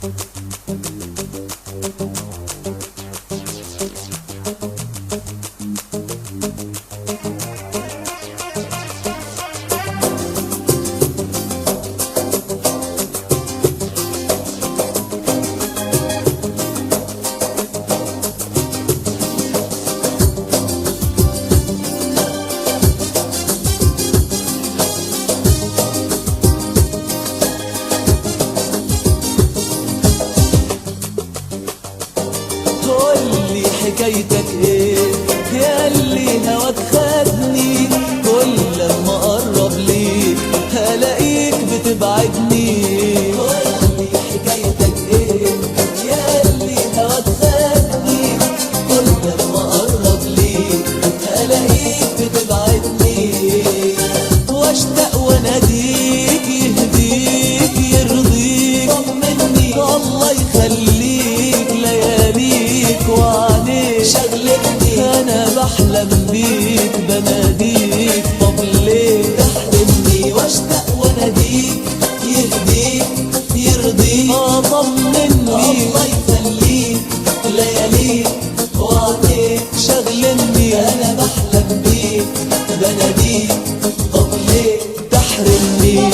قولي حكايتك ايه ياللي هواك خدني، كل لما اقرب ليك هلاقيك بتبعدني. قولي حكايتك ايه ياللي هواك خدني، كل لما اقرب ليك هلاقيك بتبعدني. واشتاق واناديك يهديك يرضيك، طمني الله يخليك لياليك وعليك شغلتني. انا بحلم بيك بناديك، طب ليه تحرمني؟ واشتاق واناديك يهديك يرضيك، طمني الله يخليك لياليك وعليك شغلني. انا بحلم بيك بناديك، طب ليه تحرمني؟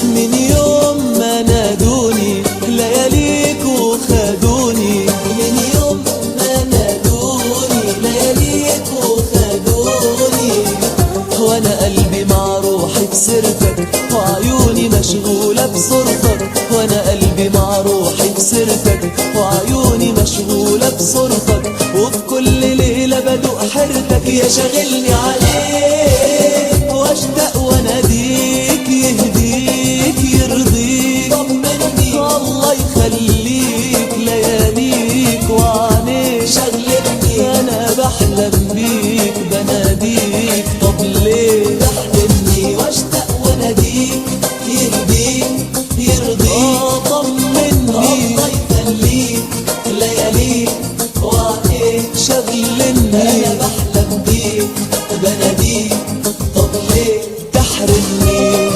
من يوم ما نادوني لياليك وخدوني، من يوم ما نادوني لياليك وخدوني. وانا قلبي مع روحي بسيرتك وعيوني مشغولة بصورتك، وانا قلبي مع روحي بسيرتك وعيوني مشغولة بصورتك. وفي كل ليلة بدوق حيرتك يا شاغلني عليك. واشتاق واناديك يهديك يرضيك، طمني الله يخليك لياليك وعليك شغلتني. انا بحلم بيك بناديك، طب ليه تحرمني؟ واشتاق واناديك يهديك يرضيك، طمني الله يخليك لياليك وعليك شغلني. انا بحلم بيك بناديك، طب ليه تحرمني؟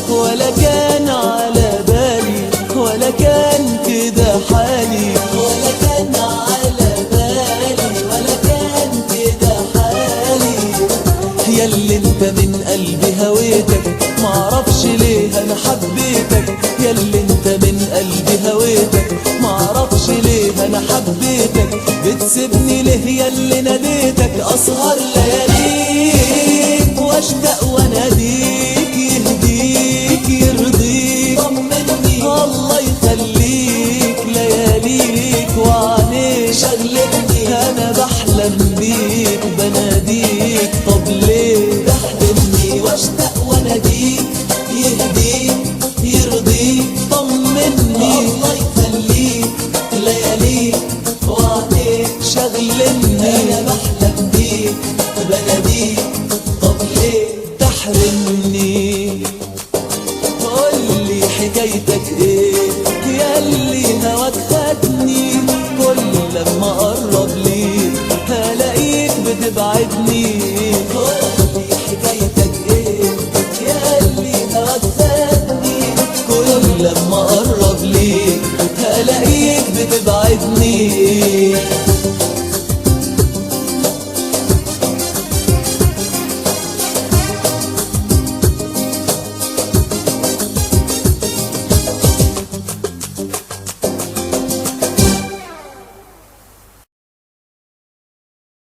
ولا كان على بالي ولا كان كده حالي، ولا كان على بالي ولا كان كده حالي. ياللي انت من قلبي هويتك معرفش ليه انا حبيتك، ياللي انت من قلبي هويتك معرفش ليه انا حبيتك. بتسيبني ليه ياللي ناديتك اسهر لياليك، واشتاق واناديك يهديك يرضيك، طمني الله يخليك لياليك وعليك شغلتني. انا بحلم بيك بناديك، طب ليه تحرمني؟ واشتاق واناديك يهديك